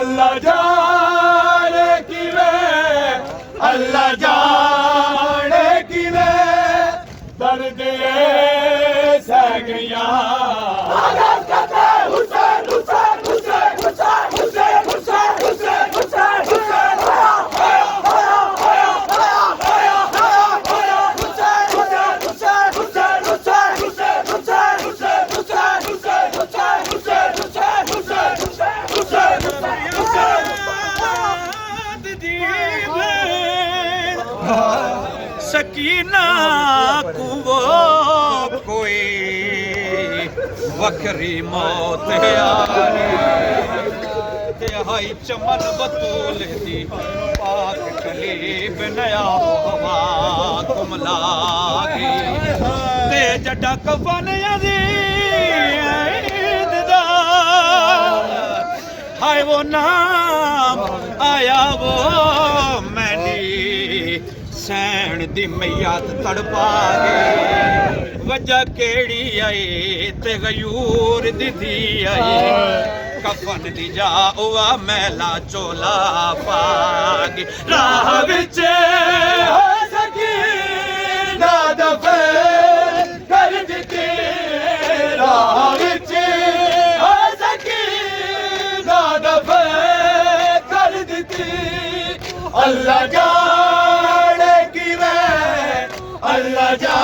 अल्लाह जाने किवें, अल्लाह जाने किवें दर्द सैगरियां सकीना कुवो कोई वखरी मौत यारी ते हाई चमन बतूल दी पाक कलीब नया हवा कुमला गई ते जड़ा कफन यज़ीद दा हाय वो नाम आया वो मैनी सैन दी मैयात तड़पा गई वजह केड़ी आई ते गयूर दी थी आई कफन दी जा उवा मैला चोला पाग राह विच हो सकीना दफन कर दिती राह विच हो सकीना दफन कर दिती अल्लाह जा अल्लाह जा